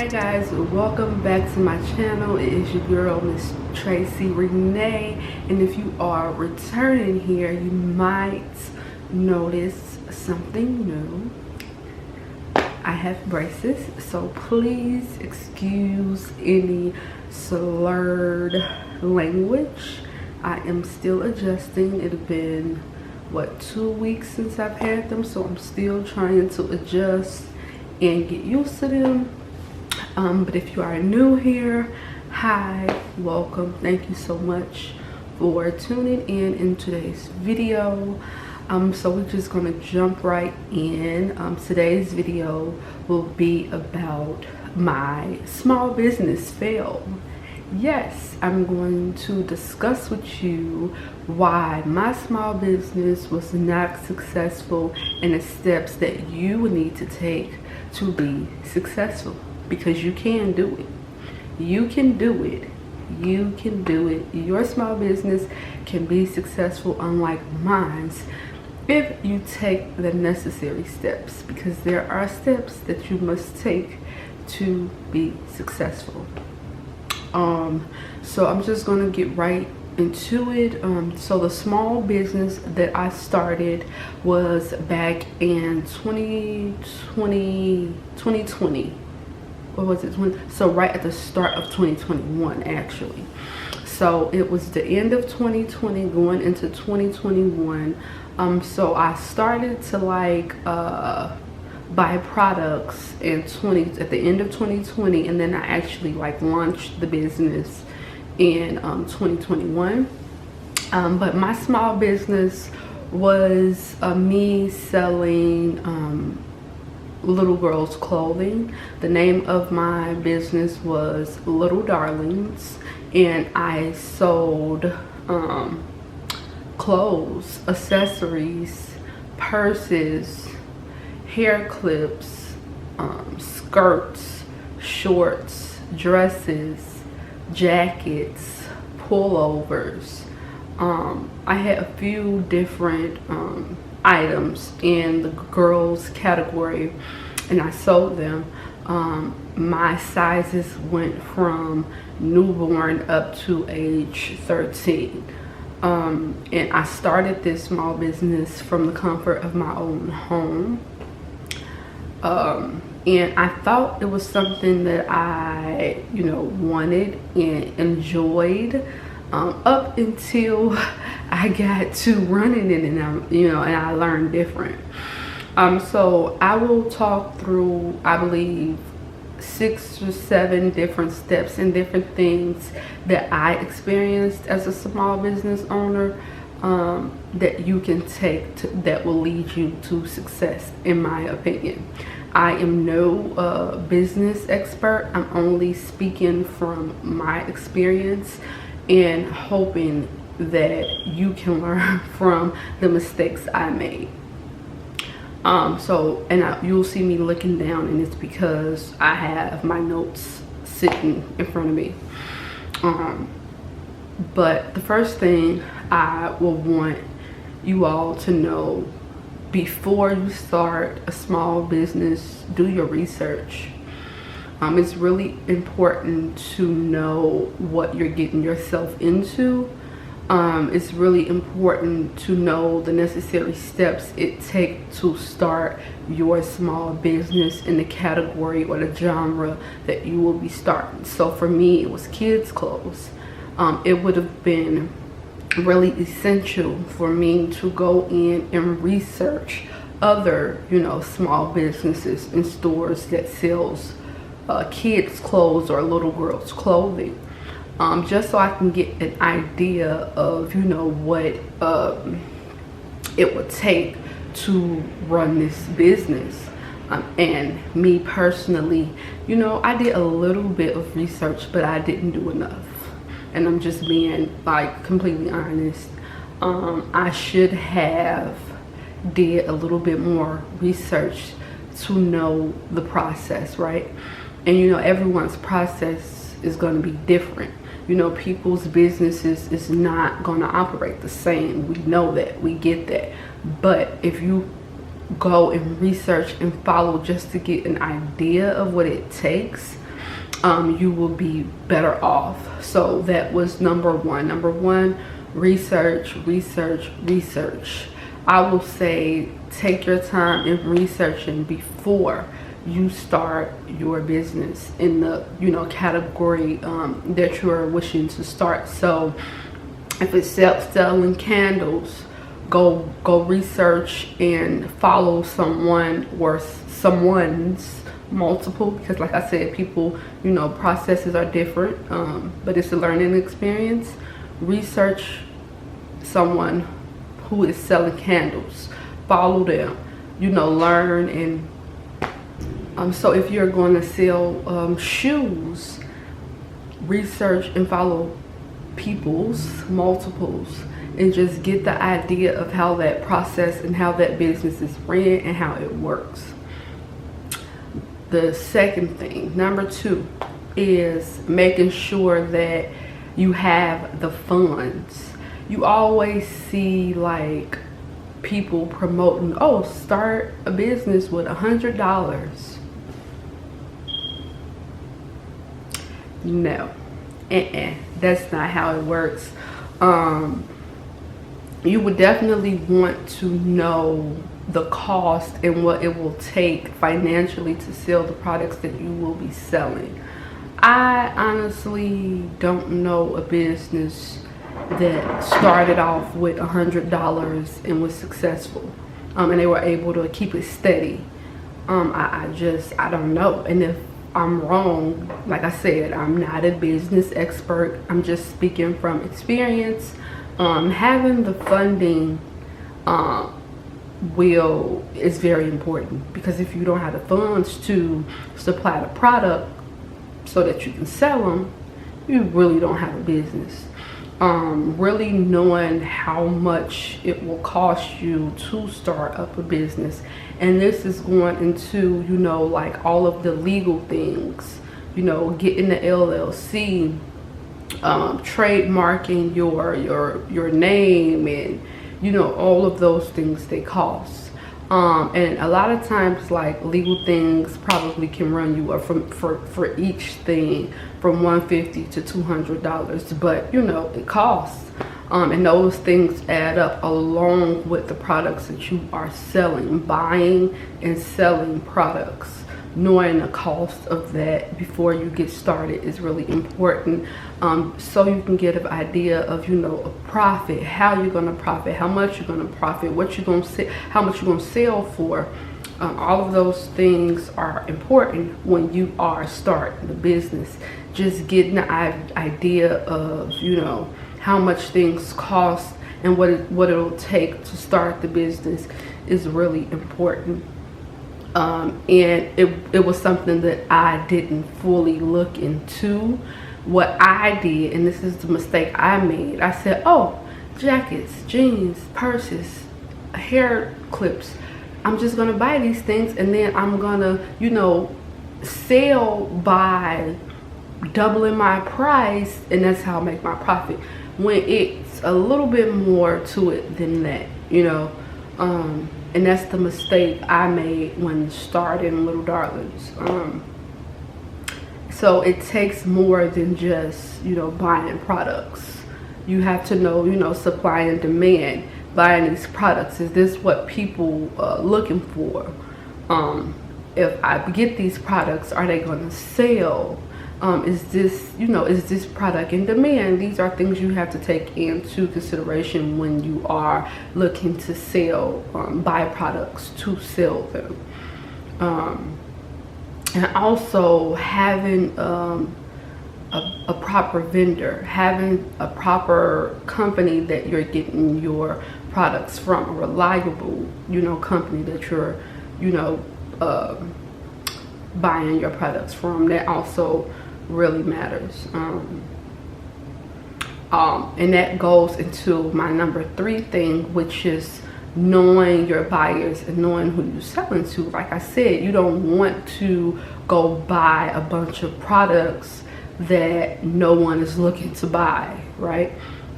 Hi guys, welcome back to my channel. It is your girl, Miss Tracey Renee, and if you are returning here, you might notice something new. I have braces, so please excuse any slurred language. I am still adjusting. It's been what, 2 weeks since I've had them, so I'm still trying to adjust and get used to them. But if you are new here, hi, welcome. Thank you so much for tuning in today's video. So we're just gonna jump right in. Today's video will be about my small business fail. Yes, I'm going to discuss with you why my small business was not successful and the steps that you need to take to be successful, because you can do it. You can do it. You can do it. Your small business can be successful, unlike mine's, if you take the necessary steps, because there are steps that you must take to be successful. So I'm just gonna get right into it. So the small business that I started was back in 2020. What was it? So right at the start of 2021, actually. So it was the end of 2020 going into 2021. So I started to buy products at the end of 2020, and then I actually launched the business in 2021. But my small business was me selling little girls clothing. The name of my business was Little Darlings, and I sold clothes, accessories, purses, hair clips, skirts, shorts, dresses, jackets, pullovers. I had a few different items in the girls category, and I sold them. My sizes went from newborn up to age 13. And I started this small business from the comfort of my own home. And I thought it was something that I, wanted and enjoyed, up until I got to running it, and I learned different. So I will talk through, I believe, 6 or 7 different steps and different things that I experienced as a small business owner, that you can take that will lead you to success, in my opinion. I am no business expert. I'm only speaking from my experience and hoping that you can learn from the mistakes I made. You'll see me looking down, and it's because I have my notes sitting in front of me. But the first thing I will want you all to know: before you start a small business, do your research. It's really important to know what you're getting yourself into. It's really important to know the necessary steps it takes to start your small business in the category or the genre that you will be starting. So for me, it was kids clothes. It would have been really essential for me to go in and research other, small businesses and stores that sells kids clothes or little girls clothing, just so I can get an idea of what it would take to run this business. And me personally, I did a little bit of research, but I didn't do enough, and I'm just being completely honest. I should have did a little bit more research to know the process, right? And everyone's process is going to be different. People's businesses is not going to operate the same. We know that, we get that. But if you go and research and follow just to get an idea of what it takes, you will be better off. So that was number one. Number one, research, research, research. I will say take your time in researching before you start your business in the category that you are wishing to start. So if it's selling candles, go research and follow someone or someone's multiple, because like I said, people, processes are different, but it's a learning experience. Research someone who is selling candles, follow them, learn. And so if you're going to sell shoes, research and follow people's multiples and just get the idea of how that process and how that business is ran and how it works. The second thing, number two, is making sure that you have the funds. You always see like people promoting, oh, start a business with $100. No, that's not how it works. You would definitely want to know the cost and what it will take financially to sell the products that you will be selling. I honestly don't know a business that started off with $100 and was successful, and they were able to keep it steady. I don't know. And if I'm wrong, like I said, I'm not a business expert. I'm just speaking from experience. Having the funding is very important, because if you don't have the funds to supply the product so that you can sell them, you really don't have a business. Really knowing how much it will cost you to start up a business, and this is going into like all of the legal things, getting the LLC, trademarking your name, and all of those things, they cost. And a lot of times, like, legal things probably can run you up for each thing from $150 to $200, but it costs. And those things add up along with the products that you are selling. Buying and selling products, knowing the cost of that before you get started is really important, so you can get an idea of a profit, how you're going to profit, how much you're going to profit, what you're going to sell, how much you're going to sell for. All of those things are important when you are starting the business. Just getting the idea of how much things cost and what it'll take to start the business is really important. And it was something that I didn't fully look into. What I did, and this is the mistake I made, I said, oh, jackets, jeans, purses, hair clips, I'm just gonna buy these things and then I'm gonna sell by doubling my price, and that's how I make my profit, when it's a little bit more to it than that. And that's the mistake I made when starting Little Darlings. So it takes more than just buying products. You have to know supply and demand. Buying these products, is this what people looking for? If I get these products, are they going to sell? Is this product in demand? These are things you have to take into consideration when you are looking to sell, buy products to sell them. And also having a proper vendor, having a proper company that you're getting your products from, a reliable company that you're buying your products from. That also really matters. And that goes into my number 3 thing, which is knowing your buyers and knowing who you're selling to. Like I said, you don't want to go buy a bunch of products that no one is looking to buy, right?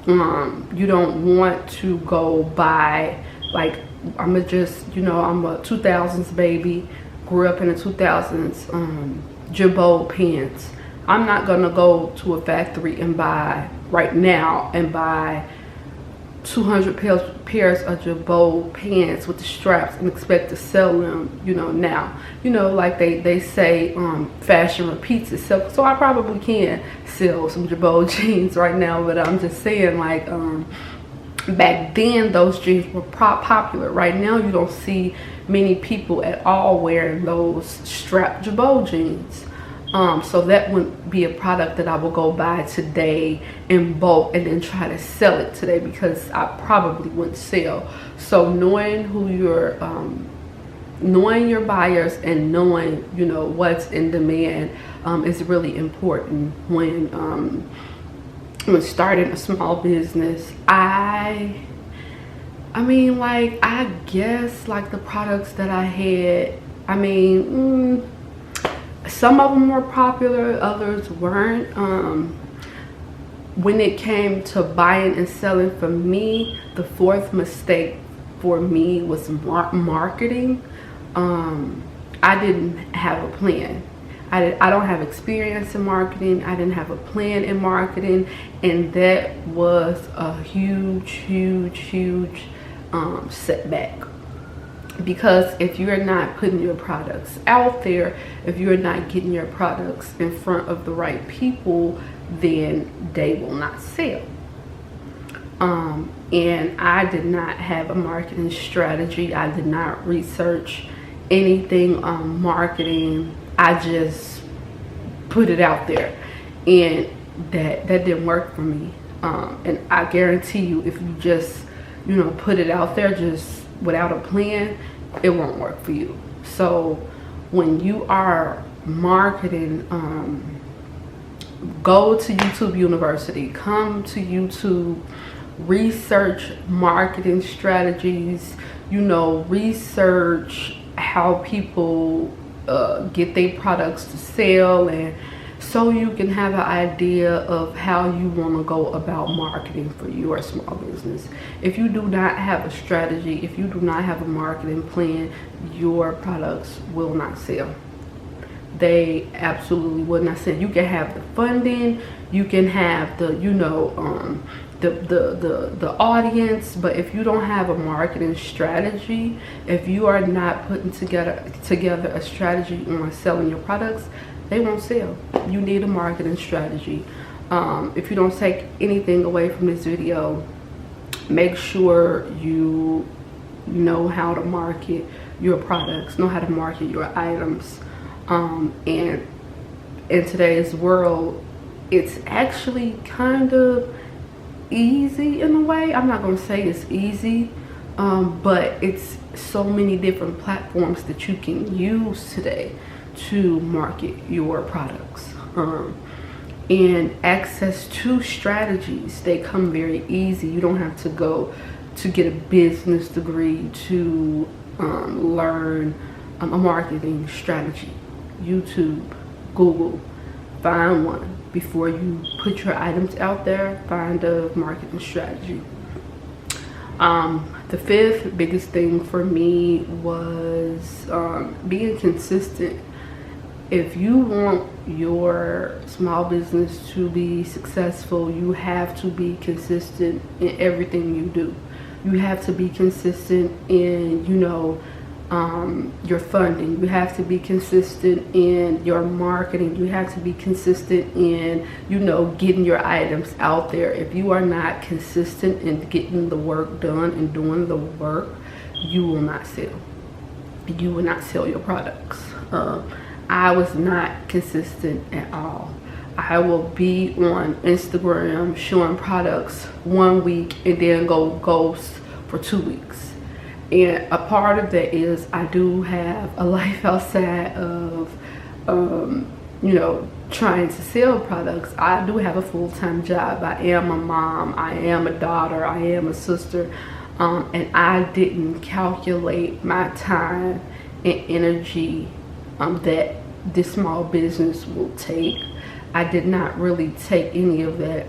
You don't want to go buy, like, I'm a 2000s baby, grew up in the 2000s, Jabot pants. I'm not gonna go to a factory and buy right now and buy 200 pairs of Jabot pants with the straps and expect to sell them, you know, now. You know, like they say, fashion repeats itself. So I probably can sell some Jabot jeans right now, but I'm just saying, like, back then those jeans were popular. Right now you don't see many people at all wearing those strapped Jabot jeans. So that wouldn't be a product that I will go buy today in bulk and then try to sell it today, because I probably wouldn't sell. So knowing who your knowing your buyers and knowing, you know, what's in demand is really important when starting a small business. I mean, like, I guess like the products that I had, I mean, some of them were popular, others weren't. When it came to buying and selling, for me, the fourth mistake for me was marketing. I didn't have a plan. I don't have experience in marketing. I didn't have a plan in marketing, and that was a huge setback. Because if you're not putting your products out there, if you're not getting your products in front of the right people, then they will not sell. And I did not have a marketing strategy. I did not research anything on marketing. I just put it out there, and that didn't work for me. And I guarantee you, if you just, you know, put it out there just without a plan, it won't work for you. So when you are marketing, go to YouTube University, come to YouTube, research marketing strategies, you know, research how people get their products to sell, and so you can have an idea of how you want to go about marketing for your small business. If you do not have a strategy, if you do not have a marketing plan, your products will not sell. They absolutely would not sell. You can have the funding, you can have the, you know, the audience, but if you don't have a marketing strategy, if you are not putting together a strategy on selling your products, they won't sell. You need a marketing strategy. If you don't take anything away from this video, make sure you know how to market your products, know how to market your items. And in today's world, it's actually kind of easy in a way. I'm not going to say it's easy, but it's so many different platforms that you can use today to market your products, and access to strategies. They come very easy. You don't have to go to get a business degree to learn a marketing strategy. YouTube, Google, find one. Before you put your items out there, find a marketing strategy. The fifth biggest thing for me was being consistent. If you want your small business to be successful, you have to be consistent in everything you do. You have to be consistent in, you know, your funding. You have to be consistent in your marketing. You have to be consistent in, you know, getting your items out there. If you are not consistent in getting the work done and doing the work, you will not sell. You will not sell your products. I was not consistent at all. I will be on Instagram showing products 1 week and then go ghost for 2 weeks. And a part of that is I do have a life outside of, you know, trying to sell products. I do have a full-time job. I am a mom. I am a daughter. I am a sister. And I didn't calculate my time and energy that this small business will take. I did not really take any of that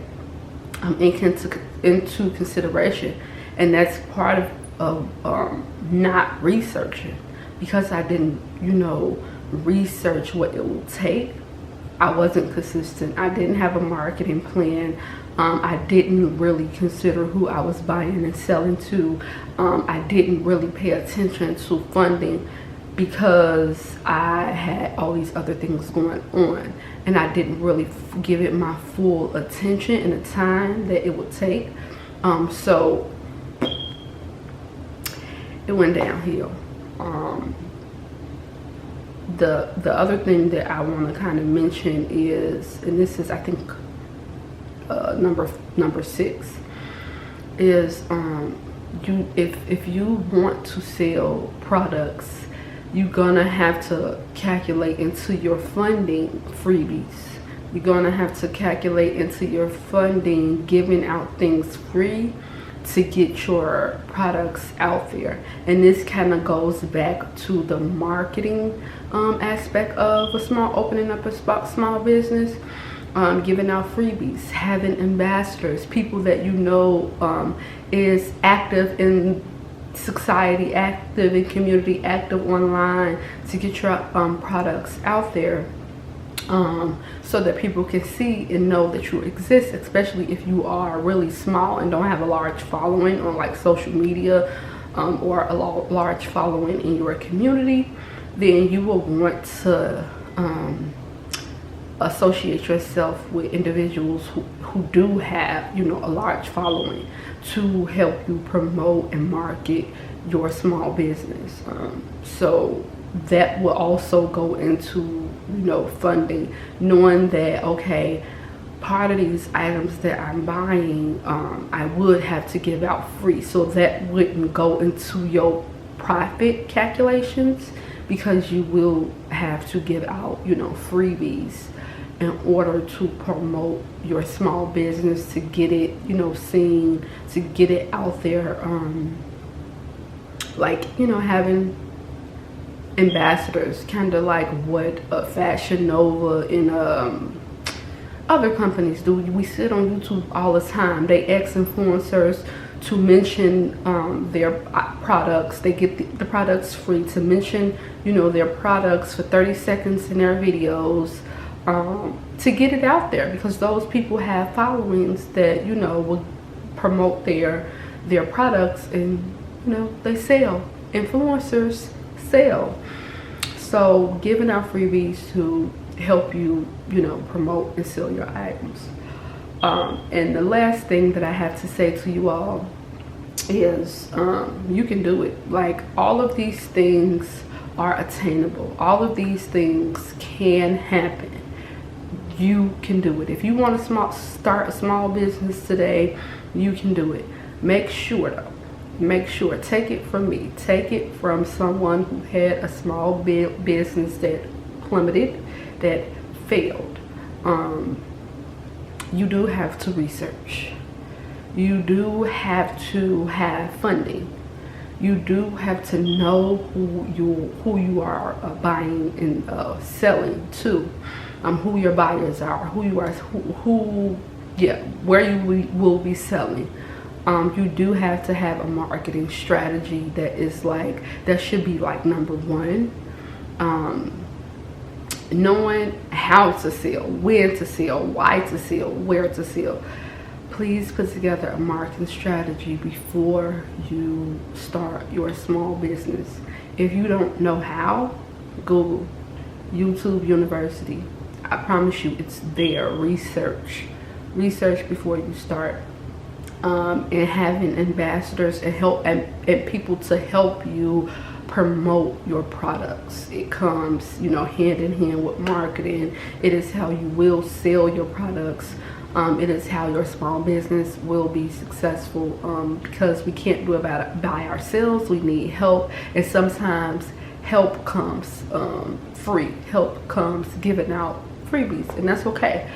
into consideration, and that's part of not researching, because I didn't, you know, research what it will take. I wasn't consistent. I didn't have a marketing plan. I didn't really consider who I was buying and selling to. I didn't really pay attention to funding because I had all these other things going on, and I didn't really give it my full attention and the time that it would take. So it went downhill. The other thing that I want to kind of mention is, and this is I think number 6, is if you want to sell products, you're gonna have to calculate into your funding freebies. You're gonna have to calculate into your funding giving out things free to get your products out there. And this kind of goes back to the marketing aspect of opening up a small business. Giving out freebies, having ambassadors, people that you know is active in society, active in community, active online, to get your products out there, so that people can see and know that you exist, especially if you are really small and don't have a large following on like social media, or a large following in your community. Then you will want to associate yourself with individuals who do have, you know, a large following to help you promote and market your small business. So that will also go into, you know, funding, knowing that, okay, part of these items that I'm buying, I would have to give out free, so that wouldn't go into your profit calculations, because you will have to give out, you know, freebies in order to promote your small business, to get it, you know, seen, to get it out there. Like, you know, having ambassadors, kind of like what Fashion Nova and other companies do. We sit on YouTube all the time. They ask influencers to mention their products. They get the products free, to mention, you know, their products for 30 seconds in their videos, to get it out there, because those people have followings that, you know, will promote their products, and, you know, they sell. Influencers sell. So giving out freebies to help you, you know, promote and sell your items. And the last thing that I have to say to you all is, you can do it. Like, all of these things are attainable. All of these things can happen. You can do it. If you want to start a small business today, you can do it. Make sure though, take it from me, take it from someone who had a small business that plummeted, that failed. You do have to research. You do have to have funding. You do have to know who you are buying and selling to. Who your buyers are, who you are, where you will be selling. You do have to have a marketing strategy that should be like number 1. Knowing how to sell, when to sell, why to sell, where to sell. Please put together a marketing strategy before you start your small business. If you don't know how, Google, YouTube University. I promise you, it's there. Research before you start, and having ambassadors and people to help you promote your products. It comes, you know, hand in hand with marketing. It is how you will sell your products. It is how your small business will be successful, because we can't do it by ourselves. We need help, and sometimes help comes free. Help comes giving out freebies, and that's okay.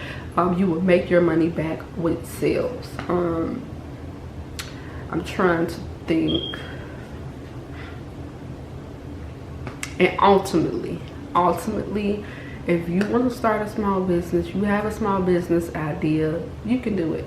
You will make your money back with sales. I'm trying to think. And ultimately, if you want to start a small business, you have a small business idea, you can do it.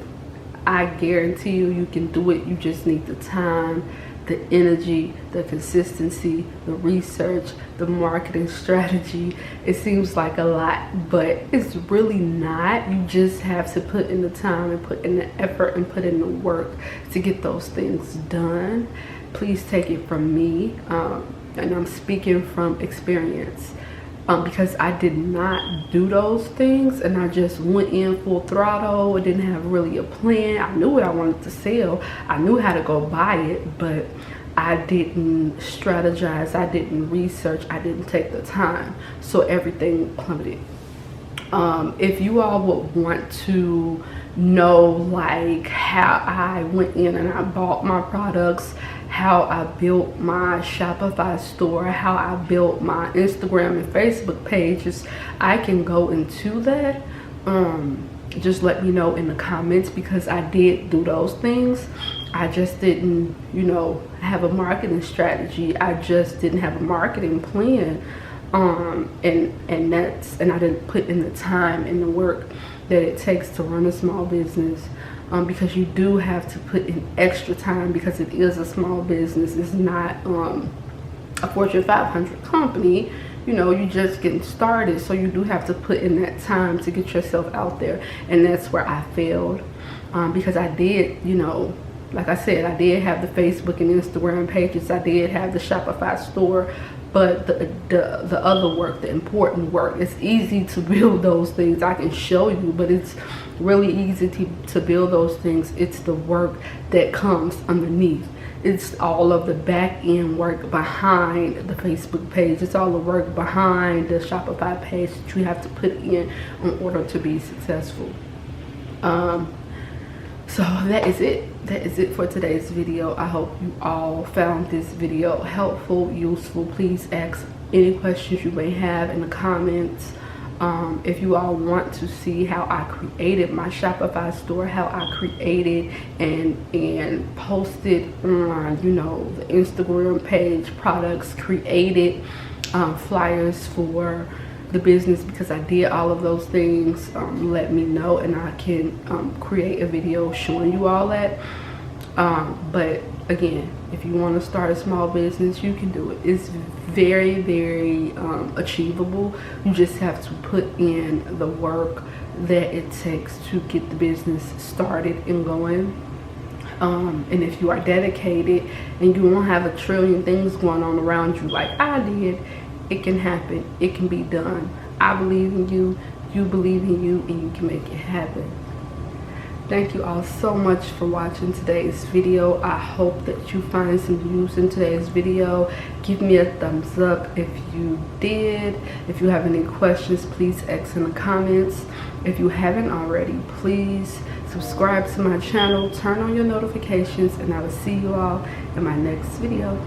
I guarantee you can do it. You just need the time, the energy, the consistency, the research, the marketing strategy. It seems like a lot, but it's really not. You just have to put in the time and put in the effort and put in the work to get those things done. Please take it from me, and I'm speaking from experience. Because I did not do those things, and I just went in full throttle. I didn't have really a plan. I knew what I wanted to sell. I knew how to go buy it, but I didn't strategize. I didn't research. I didn't take the time. So everything plummeted. If you all would want to know like how I went in and I bought my products, how I built my Shopify store, how I built my Instagram and Facebook pages, I can go into that. Just let me know in the comments, because I did do those things. I just didn't, you know, have a marketing strategy. I just didn't have a marketing plan. And I didn't put in the time and the work that it takes to run a small business. Because you do have to put in extra time, because it is a small business. It's not a Fortune 500 company. You know, you're just getting started, so you do have to put in that time to get yourself out there. And that's where I failed, because I did, you know, like I said, I did have the Facebook and Instagram pages. I did have the Shopify store, but the other work, the important work, it's easy to build those things. I can show you, but it's really easy to build those things. It's the work that comes underneath. It's all of the back end work behind the Facebook page. It's all the work behind the Shopify page that you have to put in order to be successful. So that is it. That is it for today's video. I hope you all found this video helpful, useful. Please ask any questions you may have in the comments. If you all want to see how I created my Shopify store, how I created and posted on, you know, the Instagram page, products, created flyers for the business, because I did all of those things, let me know, and I can create a video showing you all that. But again, if you want to start a small business, you can do it. It's very, very achievable. You just have to put in the work that it takes to get the business started and going. And if you are dedicated and you don't have a trillion things going on around you like I did, it can happen. It can be done. I believe in you. You believe in you, and you can make it happen. Thank you all so much for watching today's video. I hope that you find some use in today's video. Give me a thumbs up if you did. If you have any questions, please ask in the comments. If you haven't already, please subscribe to my channel, turn on your notifications, and I will see you all in my next video.